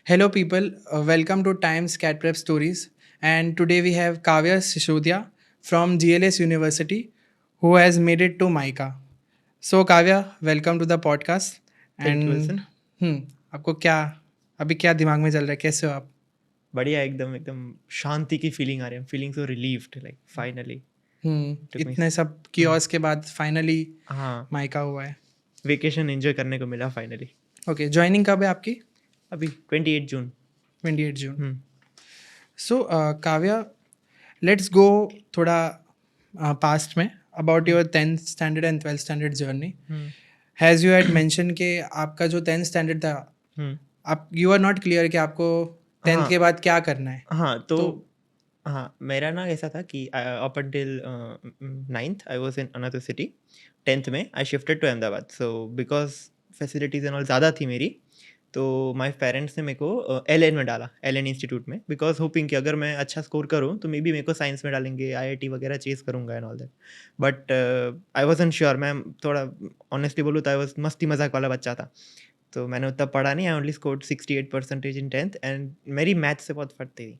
Hello, people. Welcome to Times Cat Prep Stories. And today we have Kavya Sishodia from GLS University who has made it to Mica. So, Kavya, welcome to the podcast. Thank you And Wilson. hmm, आपको क्या अभी क्या दिमाग में चल रहा है? कैसे हो आप? बढ़िया, एकदम एकदम शांति की फीलिंग आ रही है। Feeling so relieved, like finally took me. इतने सब कियोस के बाद फाइनली हाँ, माइका हुआ है. वेकेशन एंजॉय करने को मिला फाइनली। ओके, ज्वाइनिंग कब है आपकी? अभी 28 जून। 28 जून. हम्म सो काव्या, लेट्स गो थोड़ा पास्ट में about your 10th standard and 12th standard journey. Hmm has you had mention कि आपका जो 10th स्टैंडर्ड था, हम्म आप यू आर नॉट क्लियर कि आपको 10th के हाँ बाद क्या करना है. हाँ, तो तो हाँ, मेरा ना ऐसा था कि up until 9th I was in another city. 10th में I shifted to Ahmedabad, so because facilities and all ज़्यादा थी मेरी, तो माय पेरेंट्स ने मेरे को एलएन में डाला, एलएन इंस्टीट्यूट में, बिकॉज होपिंग कि अगर मैं अच्छा स्कोर करूँ तो मे बी मेरे को साइंस में डालेंगे, आईआईटी वगैरह चेस करूँगा and all that. But I wasn't sure. मैं थोड़ा ऑनेस्टली बोलूँ तो आई वाज मस्ती मजाक वाला बच्चा था, तो मैंने उतना पढ़ा नहीं। I only scored 68% in 10th, and मेरी मैथ से बहुत फटती थी,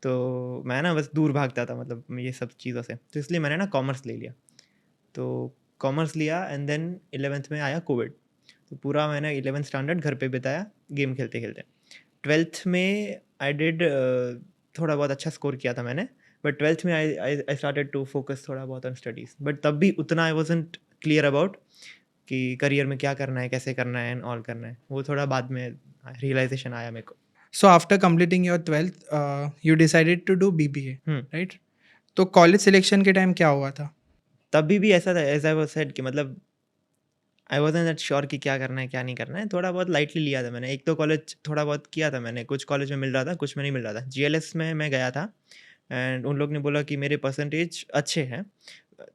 तो मैं ना बस दूर भागता था मतलब ये सब चीज़ों से, तो इसलिए मैंने ना कॉमर्स ले लिया। तो कॉमर्स लिया एंड देन 11th में आया कोविड, तो पूरा मैंने 11th स्टैंडर्ड घर पे बिताया गेम खेलते खेलते। 12th में आई डिड थोड़ा बहुत अच्छा स्कोर किया था मैंने, बट 12th में आई स्टार्टेड टू फोकस थोड़ा बहुत ऑन स्टडीज़, बट तब भी उतना आई वॉजेंट क्लियर अबाउट कि करियर में क्या करना है, कैसे करना है एंड ऑल करना है। वो थोड़ा बाद में रियलाइजेशन आया मेरे को। So after completing your 12th you decided to do BBA, hmm right? तो कॉलेज सिलेक्शन के टाइम क्या हुआ था? तभी भी ऐसा था, एज आई वाज सेड, कि मतलब आई वॉज़न्ट दैट श्योर कि क्या करना है क्या नहीं करना है। थोड़ा बहुत लाइटली लिया था मैंने। एक तो कॉलेज थोड़ा बहुत किया था मैंने, कुछ कॉलेज में मिल रहा था, कुछ में नहीं मिल रहा था। जीएलएस में मैं गया था एंड उन लोग ने बोला कि मेरे परसेंटेज अच्छे हैं,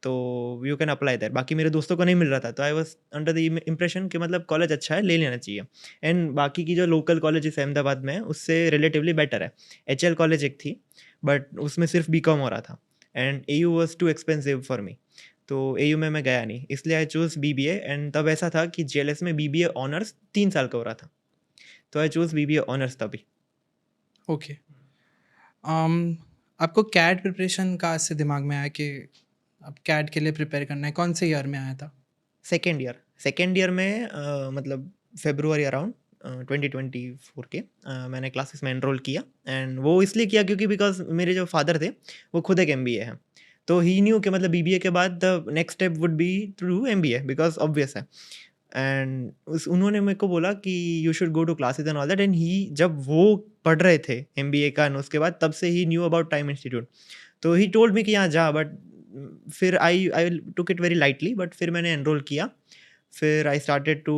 तो यू कैन अप्लाई देयर। बाकी मेरे दोस्तों को नहीं मिल रहा था, तो I was under the impression कि मतलब कॉलेज अच्छा है, ले लेना चाहिए। एंड बाकी की जो लोकल कॉलेजेस अहमदाबाद में उससे रिलेटिवली बेटर है। एचएल कॉलेज एक थी, बट उसमें सिर्फ बीकॉम हो रहा था and AU was too expensive for me, तो एयू में मैं गया नहीं, इसलिए आई चूज़ बीबीए। एंड तब ऐसा था कि जेएलएस में बीबीए ऑनर्स 3 साल का हो रहा था, तो आई चूज़ बीबीए ऑनर्स तभी। ओके. आपको कैट प्रिपरेशन कहाँ से दिमाग में आया कि अब कैट के लिए प्रिपेयर करना है? कौन से ईयर में आया था? सेकेंड ईयर में मतलब फेब्रुवरी अराउंड 2024 के मैंने क्लासेस में एनरोल किया। एंड वो इसलिए किया क्योंकि बिकॉज मेरे जो फादर थे वो खुद एक एमबीए हैं, तो ही न्यू कि मतलब बीबीए के बाद the next step would be to do MBA, because obvious है। एंड उन्होंने मेरे को बोला कि you should go to classes and all that. And he जब वो पढ़ रहे थे एमबीए का, and उसके बाद तब से ही न्यू अबाउट टाइम इंस्टीट्यूट, तो ही टोल्ड मी कि यहाँ जा। बट फिर I took it very lightly, but फिर मैंने एनरोल किया। फिर I started to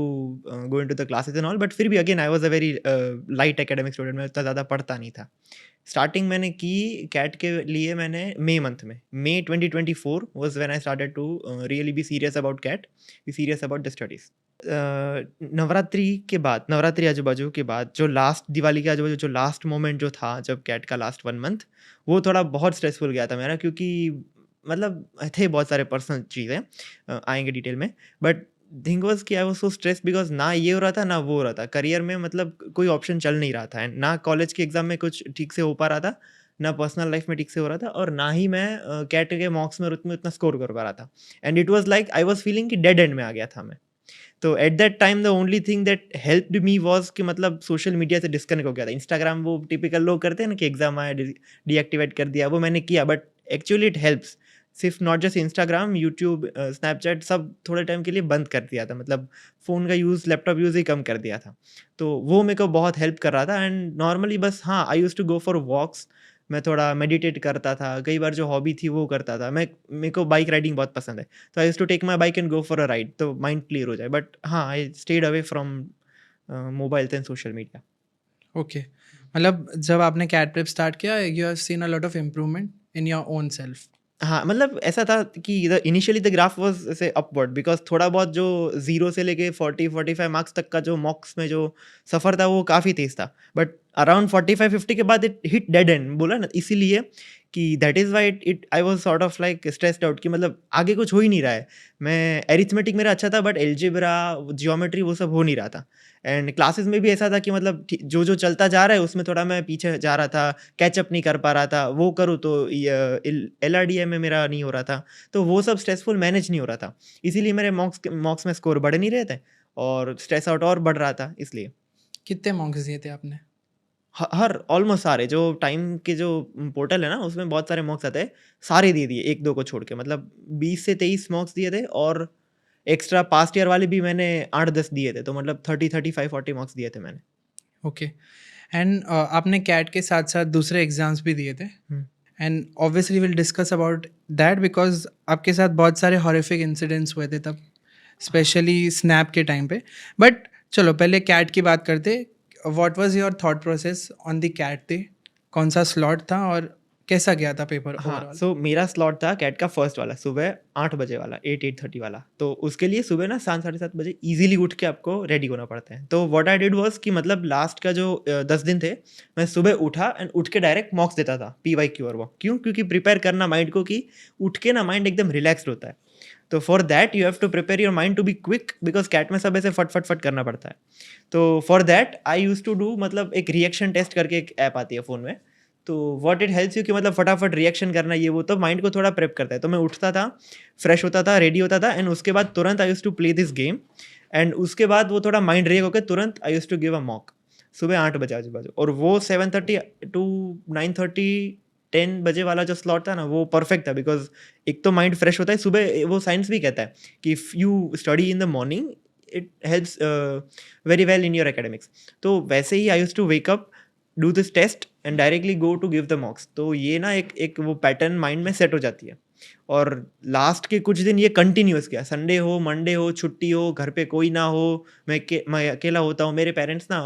go in to the classes and all, but फिर भी again I was a very light academic student. मैं उतना ज़्यादा पढ़ता नहीं था। स्टार्टिंग मैंने की कैट के लिए मैंने मई मंथ में, May 2024 was when I started to really be serious about CAT, be serious about the studies. Navratri के बाद, नवरात्रि आजू बाजू के बाद, जो लास्ट दिवाली के आजू बाजू जो लास्ट मोमेंट जो था, जब कैट का लास्ट 1 मंथ, वो थोड़ा बहुत स्ट्रेसफुल गया था मेरा, क्योंकि मतलब थे बहुत सारे पर्सनल चीज़ें, आएंगे डिटेल में। बट थिंग वॉज कि I was so stress, because ना ये हो रहा था ना वो हो रहा था। करियर में मतलब कोई ऑप्शन चल नहीं रहा था, एंड ना कॉलेज के एग्जाम में कुछ ठीक से हो पा रहा था, ना पर्सनल लाइफ में ठीक से हो रहा था, और ना ही मैं कैट के मॉक्स में उतना स्कोर कर पा रहा था। And it was like I was feeling कि डेड एंड में आ गया था मैं। तो at that time the only thing that helped me was कि मतलब सोशल मीडिया से डिस्कनेक्ट हो गया था। इंस्टाग्राम वो टिपिकल लोग करते हैं ना कि एग्जाम आया डीएक्टिवेट कर दिया, वो मैंने किया। But actually it helps. सिर्फ not just Instagram, YouTube, Snapchat, सब थोड़े टाइम के लिए बंद कर दिया था, मतलब फ़ोन का यूज़, लैपटॉप यूज़ ही कम कर दिया था। तो वो मेरे को बहुत हेल्प कर रहा था। एंड नॉर्मली बस हाँ, I use to go for walks. मैं थोड़ा मेडिटेट करता था, कई बार जो हॉबी थी वो करता था। मैं मेरे को बाइक राइडिंग बहुत पसंद है, तो I used to take my bike and go for a ride, तो माइंड क्लियर हो जाए। बट हाँ, I stayed away from mobiles and social media. Okay. मतलब जब आपने कैट प्रेप स्टार्ट किया, you have seen a lot of improvement in your own self. हाँ, मतलब ऐसा था कि the initially the graph was ऐसे अपवर्ड, बिकॉज़ थोड़ा बहुत जो 0 से लेके 40-45 मार्क्स तक का जो मॉक्स में जो सफ़र था वो काफ़ी तेज़ था। बट अराउंड 45-50 के बाद इट हिट डेड एंड, बोला ना, इसीलिए कि that is why it I was sort of like stressed out कि मतलब आगे कुछ हो ही नहीं रहा है। मैं अरिथमेटिक मेरा अच्छा था, बट अलजेब्रा, ज्योमेट्री वो सब हो नहीं रहा था। एंड क्लासेस में भी ऐसा था कि मतलब जो जो चलता जा रहा है उसमें थोड़ा मैं पीछे जा रहा था, कैचअप नहीं कर पा रहा था, वो करूँ तो LRDA में मेरा नहीं हो रहा था, तो वो सब स्ट्रेसफुल मैनेज नहीं हो रहा था, इसीलिए मेरे मॉक्स में स्कोर बढ़ नहीं रहे थे और स्ट्रेस आउट और बढ़ रहा था इसलिए। कितने मॉक्स दिए थे आपने? हर ऑलमोस्ट सारे जो टाइम के जो पोर्टल है ना उसमें बहुत सारे मॉक्स आते हैं, सारे दे दिए एक दो को छोड़ के, मतलब 20 से 23 मॉक्स दिए थे और एक्स्ट्रा पास्ट ईयर वाले भी मैंने 8-10 दिए थे, तो मतलब 30, 35, 40 मार्क्स दिए थे मैंने। ओके। एंड आपने कैट के साथ साथ दूसरे एग्जाम्स भी दिए थे, and obviously will discuss about that because आपके साथ बहुत सारे हॉरिफिक इंसिडेंट्स हुए थे तब, स्पेशली स्नैप के टाइम पे। बट चलो पहले कैट की बात करते। What was your thought process on the CAT day? कौन सा स्लॉट था और कैसा गया था पेपर हाँ, ओवरऑल? सो मेरा स्लॉट था कैट का फर्स्ट वाला, सुबह 8 बजे वाला, 8-8:30 वाला। तो उसके लिए सुबह ना 7 साढ़े 7 बजे ईज़िली उठ के आपको रेडी होना पड़ता है। तो व्हाट आई डिड वाज़ कि मतलब लास्ट का जो 10 दिन थे, मैं सुबह उठा एंड उठ के डायरेक्ट मॉक्स देता था, PYQ और वो। क्यों? क्योंकि प्रिपेयर करना माइंड को कि उठ के ना माइंड एकदम रिलैक्स्ड होता है। तो for that you have to prepare your mind to be quick because CAT में सब ऐसे फट करना पड़ता है। तो for that I used to do, मतलब एक रिएक्शन टेस्ट करके एक ऐप आती है फ़ोन में, तो व्हाट इट हेल्प्स यू कि मतलब फटाफट रिएक्शन करना, ये वो तो माइंड को थोड़ा प्रेप करता है। तो मैं उठता था, फ्रेश होता था, रेडी होता था एंड उसके बाद तुरंत I used to play this game and उसके बाद वो थोड़ा माइंड रिएक्ट होकर तुरंत I used to give a mock सुबह 8 बजे आजू-बाजू, और वो 7:30 टू 9:30 10 बजे वाला जो स्लॉट था ना वो परफेक्ट था बिकॉज़ एक तो माइंड फ्रेश होता है सुबह, वो साइंस भी कहता है कि if you study in the morning it helps very well in your academics. तो वैसे ही I used to wake up, do this test and directly go to give the mocks. तो ये ना एक एक वो पैटर्न माइंड में सेट हो जाती है और लास्ट के कुछ दिन ये कंटिन्यूअस किया, संडे हो, मंडे हो, छुट्टी हो, घर पे कोई ना हो, मैं अकेला होता हूँ। मेरे पेरेंट्स ना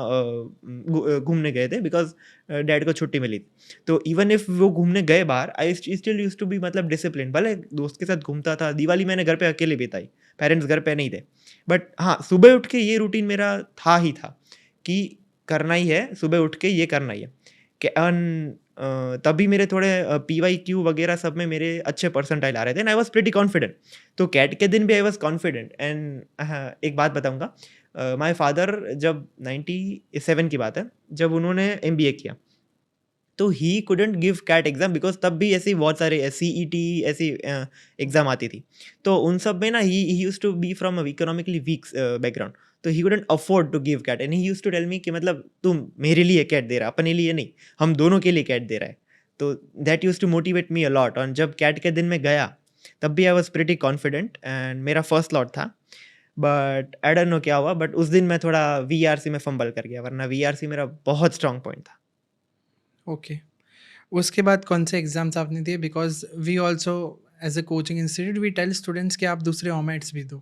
घूमने गए थे बिकॉज डैड को छुट्टी मिली थी। तो इवन इफ वो घूमने गए बाहर, I still use to be मतलब डिसिप्लिन। भले दोस्त के साथ घूमता था, दिवाली मैंने घर पे अकेले बिताई, पेरेंट्स घर पे नहीं थे। बट हाँ, सुबह उठ के ये रूटीन मेरा था ही था कि करना ही है, सुबह उठ के ये करना ही है। तभी मेरे थोड़े PYQ वगैरह सब में मेरे अच्छे परसेंटाइल आ रहे थे and I was pretty confident. तो कैट के दिन भी आई वाज कॉन्फिडेंट एंड एक बात बताऊंगा, माय फादर जब 97 की बात है, जब उन्होंने MBA किया, तो he couldn't give CAT exam because तब भी ऐसी बहुत सारे CET ऐसी एग्जाम आती थी। तो उन सब में ना he use to be from a economically weak background, तो he couldn't afford to give CAT and he use to tell me कि मतलब तुम मेरे लिए कैट दे रहा, अपने लिए नहीं, हम दोनों के लिए कैट दे रहा है। तो that use to motivate me a lot. और जब कैट के दिन में गया तब भी I was pretty confident and मेरा फर्स्ट स्लॉट था। बट आई डोंट नो क्या हुआ, बट उस दिन मैं थोड़ा VRC में फंबल कर गया, वरना VRC मेरा बहुत स्ट्रांग पॉइंट था। ओके। उसके बाद कौन से एग्जाम्स आपने दिए? Because we also as a coaching institute we tell students कि आप दूसरे ऑमेट्स भी दो।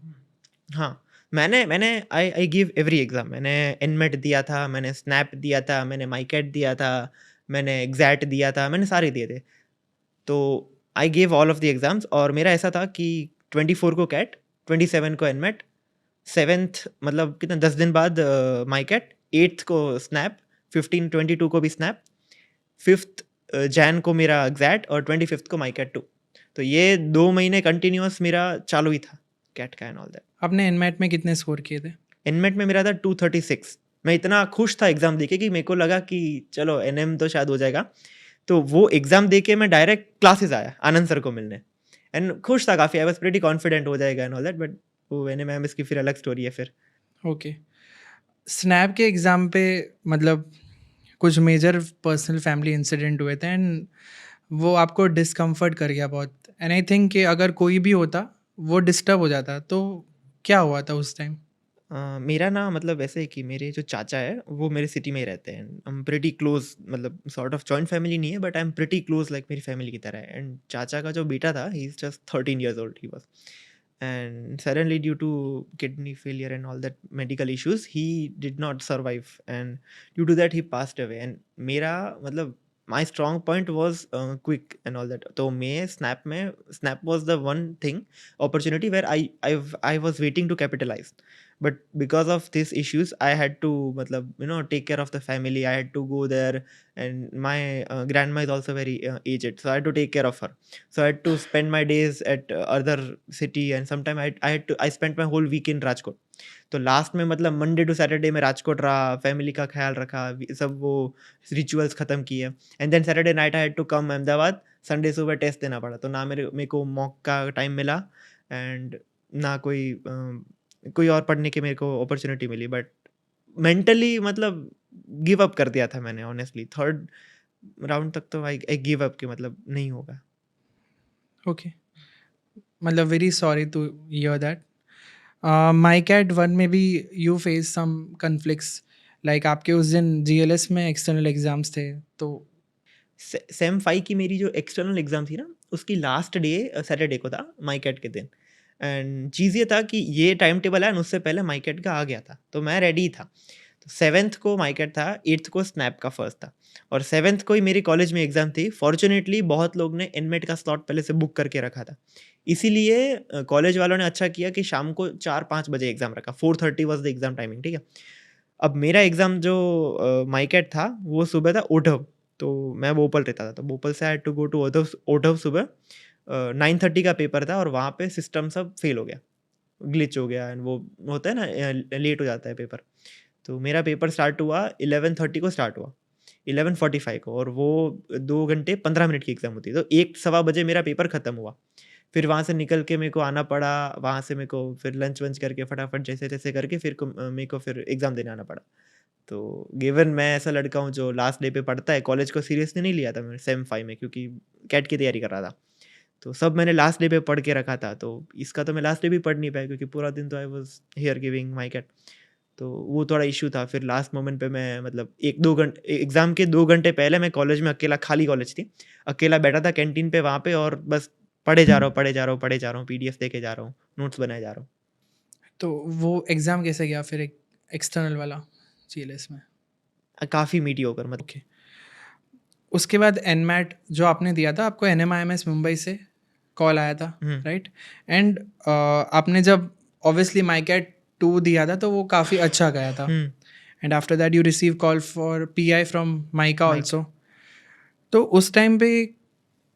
हाँ, मैंने मैंने आई गिव एवरी एग्ज़ाम। मैंने एनमेट दिया था, मैंने स्नैप दिया था, मैंने माइकेट दिया था, मैंने एग्ज़ैट दिया था, मैंने सारे दिए थे। तो I give all of the exams और मेरा ऐसा था कि 24 को कैट, 27 को एनमेट, 7th मतलब कितना 10 दिन बाद माइकेट, 8th को स्नैप, 15-22 को भी स्नैप, 5th जैन को मेरा एग्ज़ैट और 25th को माइकेट 2। तो ये 2 महीने कंटिन्यूअस मेरा चालू ही था कैट का एंड ऑल दैट। आपने एनमेट में कितने स्कोर किए थे? एनमेट में मेरा था 236। मैं इतना खुश था एग्ज़ाम देके कि मेरे को लगा कि चलो NM तो शायद हो जाएगा। तो वो एग्ज़ाम देके मैं डायरेक्ट क्लासेस आया आनंद सर को मिलने एंड खुश था काफ़ी, आई वाज़ प्रीटी कॉन्फिडेंट हो जाएगा एंड ऑल दैट। बट वो NM की फिर अलग स्टोरी है फिर। ओके। स्नैप के एग्ज़ाम पे मतलब कुछ मेजर पर्सनल फैमिली इंसिडेंट हुए थे एंड वो आपको डिस्कम्फर्ट कर गया बहुत, एंड आई थिंक कि अगर कोई भी होता वो डिस्टर्ब हो जाता। तो क्या हुआ था उस टाइम? मेरा ना मतलब ऐसे है कि मेरे जो चाचा है वो मेरे सिटी में ही रहते हैं। आई एम प्रीटी क्लोज, मतलब सॉर्ट ऑफ जॉइंट फैमिली नहीं है but I am pretty close, like मेरी फैमिली की तरह है। एंड चाचा का जो बेटा था, he is just 13 years old he was, and suddenly due to kidney failure and all that medical issues he did not survive and due to that he passed away। and मेरा मतलब my strong point was quick and all that। तो मैं snap was the one thing opportunity where I was waiting to capitalize। But because of this issues I had to मतलब take care of the family. I had to go there and my grandma is also very aged, so I had to take care of her. So I had to spend my days at other city, and sometime I spent my whole week in Rajkot. तो last में मतलब Monday to Saturday में राजकोट रहा, family का ख्याल रखा, सब वो रिचुअल्स ख़त्म किए, and then Saturday night I had to come Ahmedabad. Sunday सुबह टेस्ट देना पड़ा, तो ना मेरे को मॉक का टाइम मिला, एंड ना कोई और पढ़ने की मेरे को अपॉर्चुनिटी मिली. बट मेंटली मतलब गिव अप कर दिया था मैंने ऑनेस्टली. थर्ड राउंड तक तो आई गिव अप कि मतलब नहीं होगा. ओके, मतलब very sorry to hear that. My CAT one में भी you face some conflicts, like आपके उस दिन जीएलएस में एक्सटर्नल एग्जाम्स थे, तो सेम 5 की मेरी जो एक्सटर्नल एग्ज़ाम थी ना, उसकी लास्ट डे सैटरडे को था माई कैट के दिन. एंड चीज़ ये था कि ये टाइम टेबल है, उससे पहले माई कैट का आ गया था, तो मैं रेडी था. तो 7th को माई कैट था, 8th को स्नैप का फर्स्ट था, और 7th को ही मेरी कॉलेज में एग्ज़ाम थी. फॉर्चुनेटली बहुत लोग ने एनमेट का स्लॉट पहले से बुक करके रखा था, इसीलिए कॉलेज वालों ने अच्छा किया कि शाम को 4-5 बजे एग्ज़ाम रखा. 4:30 वॉज द एग्ज़ाम टाइमिंग, ठीक है. अब मेरा एग्ज़ाम जो माई कैट था वो सुबह था ओढव, तो मैं भोपाल रहता था, तो भोपाल से I had to go to Odhav सुबह. 9:30 का पेपर था, और वहाँ पे सिस्टम सब फेल हो गया, ग्लिच हो गया, एंड वो होता है ना लेट हो जाता है पेपर. तो मेरा पेपर स्टार्ट हुआ 11:30 को स्टार्ट हुआ, 11:45 को, और वो 2 घंटे 15 मिनट की एग्ज़ाम होती है, तो 1-1:15 बजे मेरा पेपर ख़त्म हुआ. फिर वहाँ से निकल के मेरे को आना पड़ा, वहाँ से मेरे को फिर लंच वंच करके फटाफट जैसे-तैसे करके मेरे को फिर एग्ज़ाम देने आना पड़ा. तो गिवन मैं ऐसा लड़का हूँ जो लास्ट डे पे पढ़ता है, कॉलेज को सीरियसली नहीं लिया था मैंने सेम 5 में, क्योंकि कैट की तैयारी कर रहा था. तो सब मैंने लास्ट डे पे पढ़ के रखा था, तो इसका तो मैं लास्ट डे भी पढ़ नहीं पाया, क्योंकि पूरा दिन तो I was here giving my CAT. तो वो थोड़ा इश्यू था. फिर लास्ट मोमेंट पे मैं मतलब 1-2 घंटे एग्ज़ाम के 2 घंटे पहले मैं कॉलेज में अकेला, खाली कॉलेज थी, अकेला बैठा था कैंटीन पे वहाँ पे, और बस पढ़े जा रहा हूँ, पढ़े जा रहा हूँ, पढ़े जा रहा हूँ, पीडीएफ देखे जा रहा हूँ, नोट्स बनाए जा रहा हूँ. तो वो एग्ज़ाम कैसे गया फिर एक्सटर्नल वाला जीएलएस में? काफ़ी मीडियोकर मतलब. ओके, उसके बाद एनमैट जो आपने दिया था, आपको एनएमआईएमएस मुंबई से कॉल आया था, हुँ. राइट? एंड आपने जब ऑब्वियसली माईकैट 2 दिया था तो वो काफ़ी अच्छा गया था, हुँ. And after that you receive call for PI from MICA MICA. Also. तो उस टाइम पे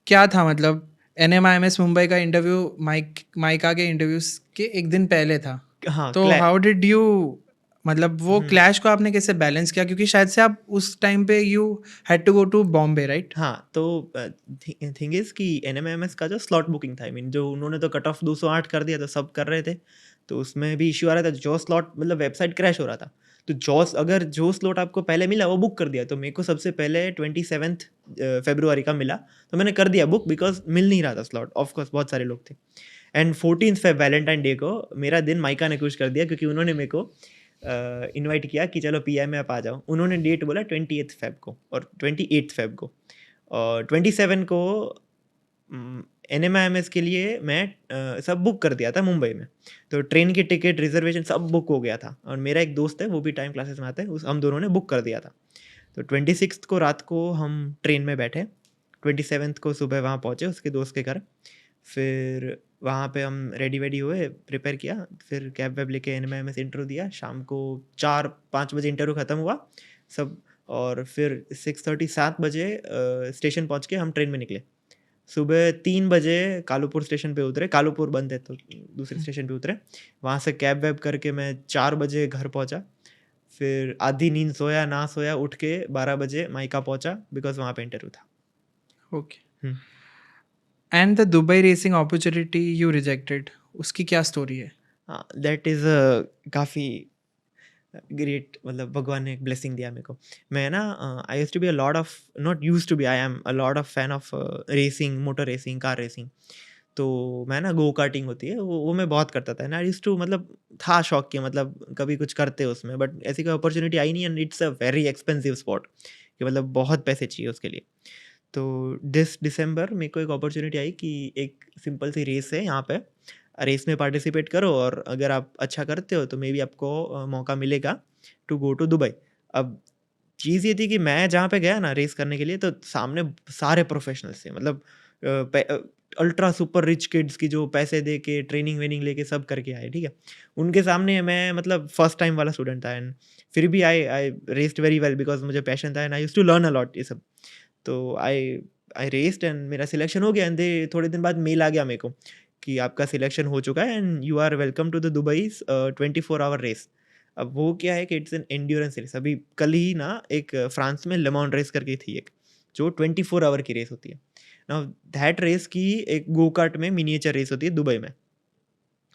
क्या था, मतलब एनएमआईएमएस मुंबई का इंटरव्यू माइका के इंटरव्यूज के एक दिन पहले था, हाँ, तो हाउ डिड यू, मतलब वो हुँ. क्लैश को आपने कैसे बैलेंस किया, क्योंकि शायद से आप उस टाइम पे you had to go to Bombay, right? हाँ, तो थिंग इज़ कि एनएमएमएस का जो स्लॉट बुकिंग था, आई मीन जो उन्होंने तो कट ऑफ 208 कर दिया, तो सब कर रहे थे, तो उसमें भी इश्यू आ रहा था. जो स्लॉट मतलब वेबसाइट क्रैश हो रहा था, तो अगर जो स्लॉट आपको पहले मिला वो बुक कर दिया. तो मेरे को सबसे पहले 27th फरवरी का मिला, तो मैंने कर दिया बुक, बिकॉज मिल नहीं रहा था स्लॉट. ऑफकोर्स बहुत सारे लोग थे. And 14th Feb Valentine day को मेरा दिन माइका ने खुश कर दिया, क्योंकि उन्होंने मेरे को इनवाइट किया कि चलो पीआई में आप आ जाओ. उन्होंने डेट बोला 28th फेब को और 28th फेब को, और 27 को एनएमआईएमएस के लिए मैं सब बुक कर दिया था मुंबई में. तो ट्रेन की टिकट रिजर्वेशन सब बुक हो गया था, और मेरा एक दोस्त है वो भी टाइम क्लासेस में आता है, हम दोनों ने बुक कर दिया था. तो 26th को रात को हम ट्रेन में बैठे, 27th को सुबह वहाँ पहुँचे उसके दोस्त के घर. फिर वहाँ पे हम रेडी वेडी हुए, प्रिपेयर किया, फिर कैब वैब लेके एनएमआईएमएस इंटरव्यू दिया. शाम को 4-5 बजे इंटरव्यू ख़त्म हुआ सब, और फिर 6:30-7 बजे स्टेशन पहुँच के हम ट्रेन में निकले. सुबह 3 बजे कालूपुर स्टेशन पे उतरे, कालूपुर बंद है तो दूसरे स्टेशन पे उतरे. वहाँ से कैब वैब करके मैं 4 बजे घर पहुँचा. फिर आधी नींद सोया ना सोया, उठ के 12 बजे माइका पहुँचा, बिकॉज वहाँ पे इंटरव्यू था. Okay, and the Dubai racing opportunity you rejected, उसकी क्या स्टोरी है? हाँ, दैट इज़ काफ़ी ग्रेट, मतलब भगवान ने एक ब्लेसिंग दिया मेरे को. मैं ना I used to be a lot of, not used to be, I am a lot of fan of racing, motor racing, car racing. तो मैं ना गो कार्टिंग होती है वो मैं बहुत करता था. एंड आई यूज्ड टू, मतलब था शौक कि मतलब कभी कुछ करते उसमें, बट ऐसी कोई अपॉर्चुनिटी आई नहीं. And it's a very expensive spot, कि मतलब बहुत पैसे चाहिए उसके लिए. तो दिसंबर मेरे को एक अपॉर्चुनिटी आई कि एक सिंपल सी रेस है यहाँ पे, रेस में पार्टिसिपेट करो, और अगर आप अच्छा करते हो तो मे बी आपको मौका मिलेगा टू गो टू दुबई. अब चीज़ ये थी कि मैं जहाँ पे गया ना रेस करने के लिए, तो सामने सारे प्रोफेशनल्स थे, मतलब अल्ट्रा सुपर रिच किड्स की जो पैसे दे के ट्रेनिंग वेनिंग लेके सब करके आए, ठीक है। उनके सामने मैं मतलब फर्स्ट टाइम वाला स्टूडेंट था, एंड फिर भी I I raced very well because मुझे पैशन था and I used to learn a lot ये सब। तो आई रेस्ड एंड मेरा सिलेक्शन हो गया, एंड दे थोड़े दिन बाद मेल आ गया मेरे को कि आपका सिलेक्शन हो चुका है and you are welcome to the Dubai 24 hour race. अब वो क्या है कि इट्स एन एंड्योरेंस रेस। अभी कल ही ना एक फ्रांस में लेमॉन रेस करके थी एक, जो 24 आवर की रेस होती है। नाउ दैट रेस की एक गो कार्ट में मिनिएचर रेस होती है दुबई में।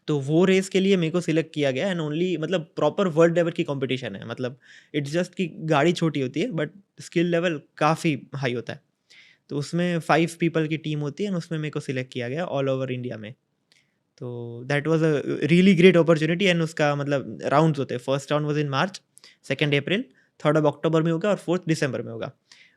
तो वो रेस के लिए मेरे को सिलेक्ट किया गया, एंड ओनली मतलब प्रॉपर वर्ल्ड लेवल की कंपटीशन है। मतलब इट्स जस्ट कि गाड़ी छोटी होती है बट स्किल लेवल काफ़ी हाई होता है। तो उसमें 5 पीपल की टीम होती है, एंड उसमें मेरे को सिलेक्ट किया गया ऑल ओवर इंडिया में। तो that was a really great opportunity, and उसका मतलब राउंड्स होते हैं। फर्स्ट राउंड वाज इन मार्च, 2 अप्रैल, 3 अक्टूबर में होगा और 4 दिसंबर में होगा।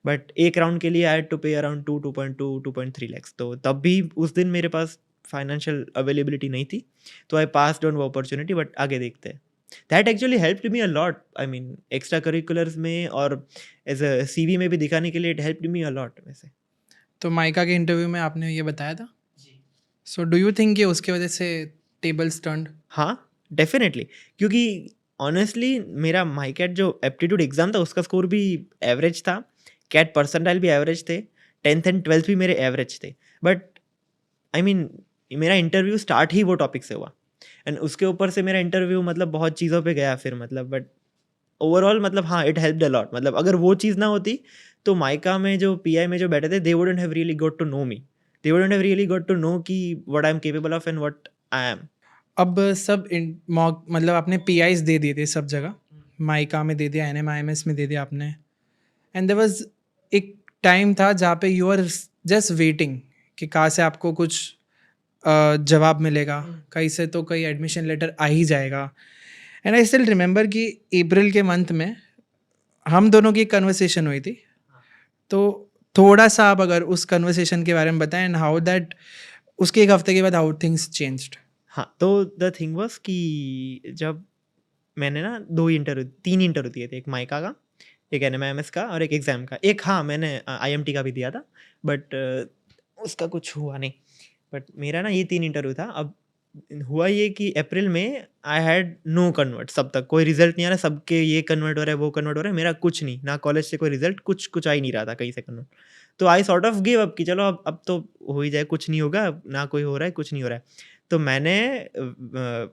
बट एक राउंड के लिए आई हैड टू पे अराउंड 2.3 लैक्स। तो तब भी उस दिन मेरे पास फाइनेंशियल अवेलेबिलिटी नहीं थी, तो आई पास्ड ऑन वो अपॉर्चुनिटी। बट आगे देखते हैं। That actually helped me a lot, I mean extra curriculars में और एज अ सीवी में भी दिखाने के लिए it helped me a lot वैसे। तो माइका के इंटरव्यू में आपने ये बताया था, जी। सो डू यू थिंक कि उसके वजह से टेबल्स टर्न्ड? हाँ, डेफ़िनेटली, क्योंकि ऑनेस्टली मेरा माईकैट जो एप्टीट्यूड एग्ज़ाम था उसका स्कोर भी एवरेज था, कैट परसेंटाइल भी एवरेज थे, 10th एंड 12th भी मेरे एवरेज थे। बट आई मीन मेरा इंटरव्यू स्टार्ट ही वो टॉपिक से हुआ, एंड उसके ऊपर से मेरा इंटरव्यू मतलब बहुत चीज़ों पे गया फिर मतलब। बट ओवरऑल मतलब हाँ, इट हेल्प्ड अ लॉट। मतलब अगर वो चीज़ ना होती तो माइका में जो पीआई में जो बैठे थे, they wouldn't have really got to know me. They wouldn't have really got to know कि what I am capable of and what I am. अब सब मॉक मतलब आपने पीआईज दे दिए थे सब जगह, माइका में दे दिया, एनएमआईएमएस में दे दिया आपने, एंड देयर वाज एक टाइम था जहाँ पे यू आर जस्ट वेटिंग कि कहाँ से आपको कुछ जवाब मिलेगा, कहीं से तो कहीं एडमिशन लेटर आ ही जाएगा। एंड आई स्टिल रिमेंबर कि अप्रैल के मंथ में हम दोनों की कन्वर्सेशन हुई थी। तो थोड़ा सा आप अगर उस कन्वर्सेशन के बारे में बताएं, एंड हाउ दैट उसके एक हफ्ते के बाद हाउ थिंग्स चेंज्ड। हाँ, तो द थिंग वाज़ कि जब मैंने ना 2 इंटरव्यू 3 इंटरव्यू दिए थे, एक माइका का, एक एनएमआईएमएस का और एक एग्ज़ाम का। एक हाँ, मैंने आईएमटी का भी दिया था, बट उसका कुछ हुआ नहीं। बट मेरा ना ये 3 इंटरव्यू था। अब हुआ ये कि अप्रैल में आई हैड नो कन्वर्ट्स, अब तक कोई रिज़ल्ट नहीं आ रहा। सबके ये कन्वर्ट हो रहा है, वो कन्वर्ट हो रहा है, मेरा कुछ नहीं, ना कॉलेज से कोई रिज़ल्ट, कुछ आ ही नहीं रहा था कहीं से कन्वर्ट। तो I sort of give up कि चलो अब तो हो ही जाए, कुछ नहीं होगा, ना कोई हो रहा है, कुछ नहीं हो रहा है। तो मैंने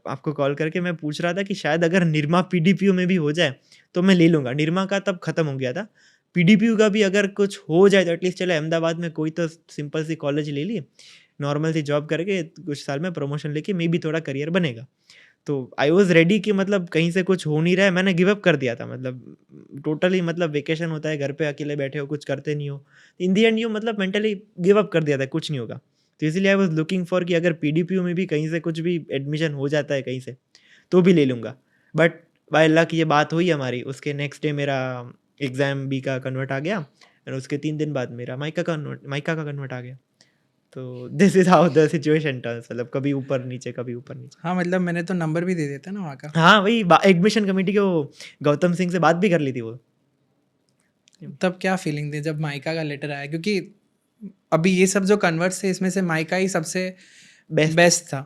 आपको कॉल करके मैं पूछ रहा था कि शायद अगर निरमा पीडीपीयू में भी हो जाए तो मैं ले लूँगा। निरमा का तब खत्म हो गया था, पीडीपीयू का भी अगर कुछ हो जाए तो एटलीस्ट चले अहमदाबाद में कोई तो सिंपल सी कॉलेज ले ली, नॉर्मल सी जॉब करके कुछ साल में प्रमोशन लेके मे बी थोड़ा करियर बनेगा। तो आई वाज़ रेडी कि मतलब कहीं से कुछ हो नहीं रहा है, मैंने गिव अप कर दिया था। मतलब टोटली मतलब वेकेशन होता है, घर पे अकेले बैठे हो, कुछ करते नहीं हो। इन द एंड यू मतलब मेंटली गिव अप कर दिया था, कुछ नहीं होगा। तो इसीलिए आई वाज़ लुकिंग फॉर कि अगर पीडीपीयू में भी कहीं से कुछ भी एडमिशन हो जाता है कहीं से, तो भी ले लूँगा। बट बाय लक ये बात हुई हमारी, उसके नेक्स्ट डे मेरा एग्ज़ाम बी का कन्वर्ट आ गया, और उसके 3 दिन बाद मेरा माइका का कन्वर्ट आ गया। तो this is how the situation turns, मतलब कभी ऊपर-नीचे, कभी ऊपर-नीचे। हाँ, मतलब मैंने तो नंबर भी दे दिया था ना वहाँ का। हाँ, वही बा एडमिशन कमिटी के वो गौतम सिंह से बात भी कर ली थी वो। तब क्या फीलिंग थी जब माइका का लेटर आया? क्योंकि अभी ये सब जो कन्वर्ट्स थे इसमें से माइका ही सबसे बेस्ट। बेस्ट था।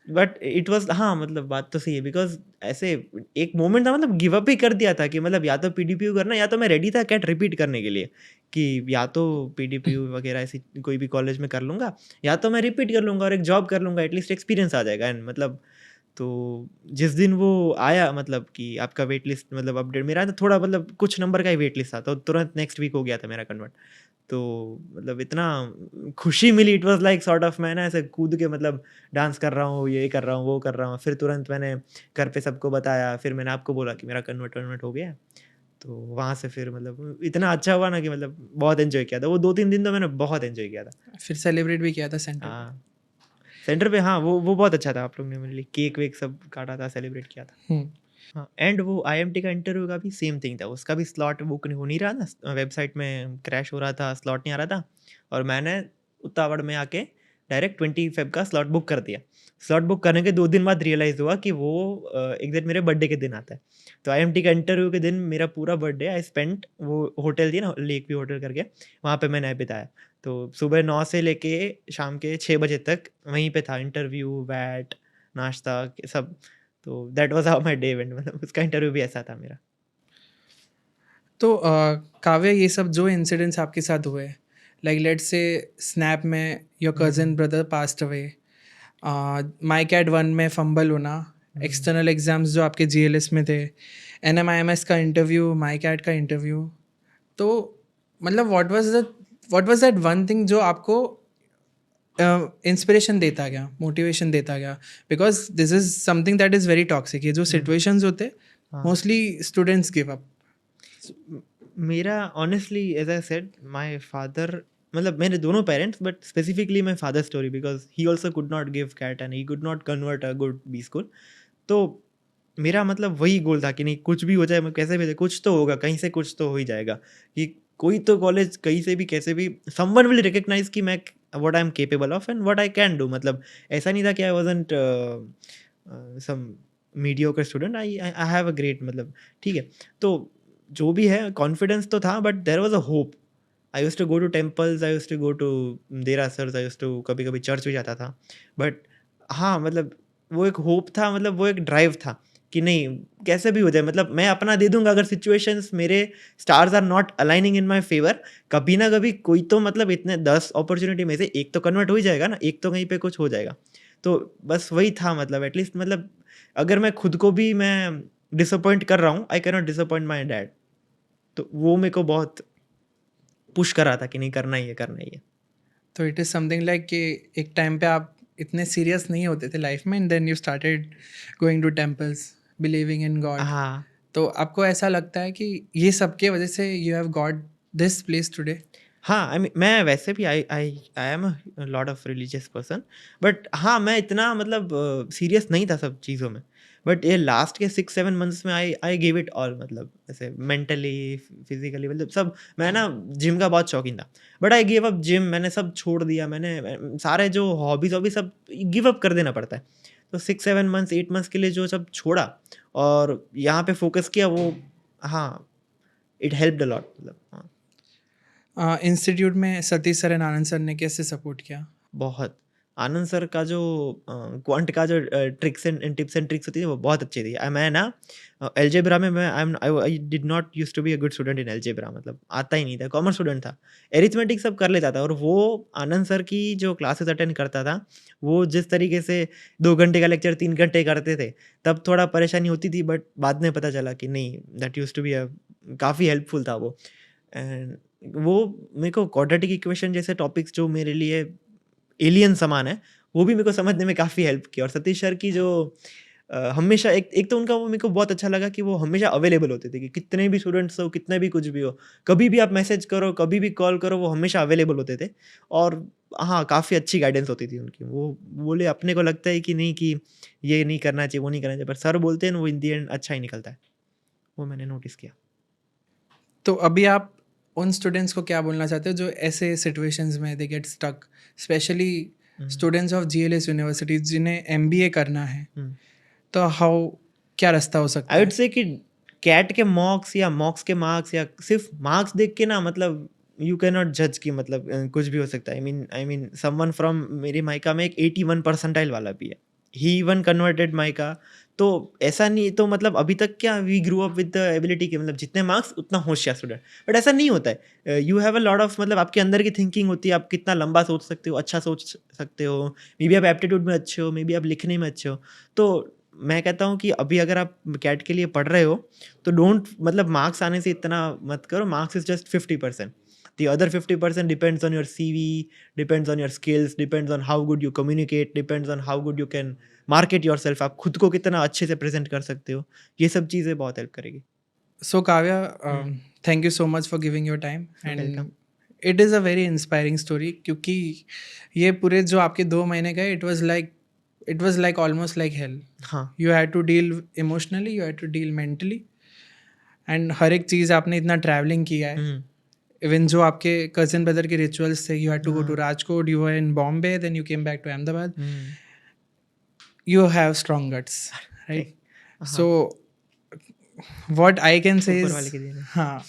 बट इट वाज़ हाँ, मतलब बात तो सही है बिकॉज़ ऐसे एक मोमेंट था, मतलब गिव अप ही कर दिया था कि मतलब या तो पीडीपीयू करना, या तो मैं रेडी था कैट रिपीट करने के लिए कि या तो पीडीपीयू वगैरह ऐसी कोई भी कॉलेज में कर लूँगा, या तो मैं रिपीट कर लूँगा और एक जॉब कर लूँगा, एटलीस्ट एक्सपीरियंस आ जाएगा। एंड मतलब तो जिस दिन वो आया, मतलब कि आपका वेट लिस्ट मतलब अपडेट मेरा तो थोड़ा मतलब कुछ नंबर का ही वेट लिस्ट था, तो तुरंत नेक्स्ट वीक हो गया था मेरा कन्वर्ट। तो मतलब इतना खुशी मिली, it was like sort of मैं ना ऐसे कूद के मतलब डांस कर रहा हूँ, ये कर रहा हूँ, वो कर रहा हूँ। फिर तुरंत मैंने घर पे सबको बताया, फिर मैंने आपको बोला कि मेरा कन्वर्ट हो गया है। तो वहाँ से फिर मतलब इतना अच्छा हुआ ना कि मतलब बहुत एन्जॉय किया था। वो 2-3 दिन तो मैंने बहुत एन्जॉय किया था। फिर सेलिब्रेट भी किया था सेंटर पे। हाँ, सेंटर पे हाँ, वो बहुत अच्छा था। आप लोग ने मेरे लिए केक-वेक सब काटा था, सेलिब्रेट किया था। हम्म, हाँ, एंड वो आईएमटी का इंटरव्यू का भी सेम थिंग था। उसका भी स्लॉट बुक हो नहीं रहा था, वेबसाइट में क्रैश हो रहा था, स्लॉट नहीं आ रहा था, और मैंने उतावड़ में आके डायरेक्ट 20 फेब का स्लॉट बुक कर दिया। स्लॉट बुक करने के 2 दिन बाद रियलाइज़ हुआ कि वो एग्ज़ैक्ट मेरे बर्थडे के दिन आता है। तो आईएमटी का इंटरव्यू के दिन मेरा पूरा बर्थडे आई स्पेंट वो होटल थी ना लेक व्यू होटल करके, वहाँ पे मैंने बिताया। तो सुबह 9 से लेके शाम के 6 बजे तक वहीं पे था, इंटरव्यू, वैट, नाश्ता सब। तो that was how my day went, मतलब उसका इंटरव्यू भी ऐसा था मेरा। तो काव्या, ये सब जो इंसिडेंट्स आपके साथ हुए, लाइक लेट्स से स्नैप में your cousin brother passed away, my CAT 1 में फंबल होना, एक्सटर्नल एग्जाम्स जो आपके जीएलएस में थे, एनएमआईएमएस का इंटरव्यू, माई कैट का इंटरव्यू, तो मतलब what was that one thing जो आपको इंस्पिरेशन देता गया, मोटिवेशन देता गया? Because this is something that is very toxic. ये जो सिचुएशंस होते हाँ। Mostly students give up. मेरा honestly as I said my father, मतलब मेरे दोनों parents, but specifically my father story because he also could not give CAT and he could not convert a good B school. तो मेरा मतलब वही गोल था कि नहीं, कुछ भी हो जाए, मैं कैसे भी हो जाए, कुछ तो होगा, कहीं से कुछ तो हो ही जाएगा, कि कोई तो कॉलेज कहीं से भी कैसे भी समवन विल रिकग्नाइज कि मैं what I am capable of and what I can do. मतलब ऐसा नहीं था कि I wasn't some mediocre student, I I have a great, मतलब ठीक है। तो जो भी है, कॉन्फिडेंस तो था, but there was a hope. I used to go to temples, I used to go to देरासर्स, आई यूज्ड टू कभी कभी चर्च भी जाता था। बट हाँ, मतलब वो एक होप था, मतलब वो एक ड्राइव था कि नहीं, कैसे भी हो जाए, मतलब मैं अपना दे दूंगा। अगर सिचुएशंस, मेरे stars are not aligning in my favour, कभी ना कभी कोई तो, मतलब इतने 10 अपॉर्चुनिटी में से एक तो कन्वर्ट हो ही जाएगा ना, एक तो कहीं पे कुछ हो जाएगा। तो बस वही था, मतलब एटलीस्ट, मतलब अगर मैं खुद को भी मैं डिसअपॉइंट कर रहा हूँ, I can not disappoint my dad. तो वो मेरे को बहुत पुश कर रहा था कि नहीं, करना ही है, करना ही है। तो इट इज़ समथिंग लाइक कि एक टाइम पे आप इतने सीरियस नहीं होते थे लाइफ में, and then you started going to temples, believing in God. हाँ। तो आपको ऐसा लगता है कि ये सब के वजह से you have got this place today? हाँ, आई मीन मैं वैसे भी आई am a lot of religious person, but हाँ, मैं इतना मतलब सीरियस नहीं था सब चीज़ों में। बट ये लास्ट के 6-7 मंथ्स में आई आई गिव इट ऑल, मतलब ऐसे मेंटली, फिजिकली, मतलब सब। मैं ना जिम का बहुत शौकीन था, but I give up gym, मैंने सब छोड़ दिया। मैंने सारे जो हॉबीज वॉबीज सब गिव अप कर देना पड़ता है। तो 6-7 मंथ्स, 8 मंथ्स के लिए जो सब छोड़ा और यहाँ पे फोकस किया, वो हाँ, इट हेल्प्ड अ लॉट, मतलब हाँ। इंस्टीट्यूट में Satish sir and Anand sir ने कैसे सपोर्ट किया? बहुत। आनंद सर का जो क्वांट का जो tricks and tips and tricks होती है, वो बहुत अच्छी थी। मैं ना अलजेब्रा में, मैं I did not used to be a good student in algebra, मतलब आता ही नहीं था, कॉमर्स स्टूडेंट था। अरिथमेटिक सब कर लेता था, और वो आनंद सर की जो क्लासेस अटेंड करता था, वो जिस तरीके से 2 घंटे का लेक्चर 3 घंटे करते थे, तब थोड़ा परेशानी होती थी, बट बाद में पता चला कि नहीं, that used to be a काफ़ी हेल्पफुल था वो। एंड वो मेरे को क्वाड्रेटिक इक्वेशन जैसे टॉपिक्स जो मेरे लिए एलियन समान है, वो भी मेरे को समझने में काफ़ी हेल्प की। और सतीश सर की जो हमेशा एक एक तो उनका वो मेरे को बहुत अच्छा लगा कि वो हमेशा अवेलेबल होते थे, कि कितने भी स्टूडेंट्स हो, कितने भी कुछ भी हो, कभी भी आप मैसेज करो, कभी भी कॉल करो, वो हमेशा अवेलेबल होते थे। और हाँ, काफ़ी अच्छी गाइडेंस होती थी उनकी। वो बोले, अपने को लगता है कि नहीं, कि ये नहीं करना चाहिए, वो नहीं करना चाहिए, पर सर बोलते हैं ना, वो इन दी एंड अच्छा ही निकलता है। वो मैंने नोटिस किया। तो अभी आप उन स्टूडेंट्स को क्या बोलना चाहते हो जो ऐसे सिचुएशंस में they get stuck, specially students of GLS university जिन्हें एमबीए करना है? हुँ। तो हाउ, क्या रास्ता हो सकता आई वुड है? से कि कैट के मॉक्स या मॉक्स के मार्क्स, या सिर्फ मार्क्स देख के ना, मतलब यू कैन नॉट जज कि मतलब कुछ भी हो सकता है। आई मीन समवन फ्रॉम मेरे मायका में एक 81 परसेंटाइल वाला भी है, ही इवन कन्वर्टेड मायका। तो ऐसा नहीं, तो मतलब अभी तक क्या, we grew up with the ability के, मतलब जितने मार्क्स उतना होशियार स्टूडेंट। बट ऐसा नहीं होता है, you have a lot of, मतलब आपके अंदर की थिंकिंग होती है, आप कितना लंबा सोच सकते हो, अच्छा सोच सकते हो, मे बी आप एप्टीट्यूड में अच्छे हो, मे बी आप लिखने में अच्छे हो। तो मैं कहता हूँ कि अभी अगर आप कैट के लिए पढ़ रहे हो, तो डोंट, मतलब मार्क्स आने से इतना मत करो। Marks is just 50%। The other 50% depends on your CV, depends on your skills, depends on how good you communicate, depends on how good you can market your self, आप खुद को कितना अच्छे से प्रेजेंट कर सकते हो। ये सब चीज़ें बहुत हेल्प करेगी। So Kavya, thank you so much for giving your time, welcome. And it is a very inspiring story, क्योंकि ये पूरे जो आपके 2 महीने गए, it was like almost like hell. हाँ। You had to deal emotionally, you had to deal mentally, and हर एक चीज़ आपने इतना ट्रैवलिंग किया है, हम्म। इवन जो आपके कजिन ब्रदर के रिचुअल्स थे, you had to go to हाँ। Rajkot, you were in Bombay, then you came back to Ahmedabad, hmm, you have strong guts, right? हाँ, So what I can say ऊपर is, वाले की देन है। हाँ,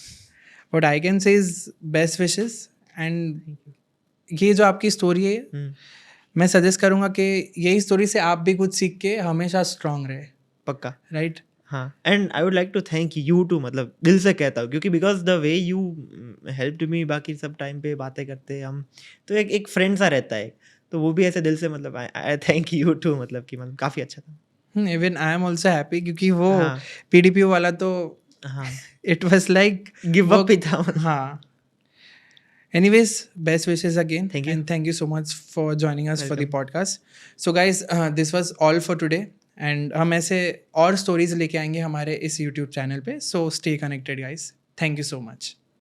what I can say is best wishes. And Thank you. ये जो आपकी story है, हम्म, मैं सजेस्ट करूँगा कि यही स्टोरी से आप भी कुछ सीख के हमेशा स्ट्रांग रहे, पक्का। राइट? हाँ, and I would like to thank you too, मतलब दिल से कहता हूँ, क्योंकि because the way you helped me, बाकी सब टाइम पे बातें करते हम, तो एक फ्रेंड सा रहता है, तो वो भी ऐसे दिल से, मतलब आई थैंक यू टू, मतलब कि मतलब काफ़ी अच्छा था। Even I am also happy, क्योंकि वो हाँ, PDPO वाला तो हाँ, it was like give up ही था। हाँ. Anyways, best wishes again. Thank you. And thank you so much for joining us for the Welcome. podcast. So guys, this was all for today. And हम ऐसे और stories लेके आएंगे हमारे इस YouTube चैनल पे. So stay connected guys. Thank you so much.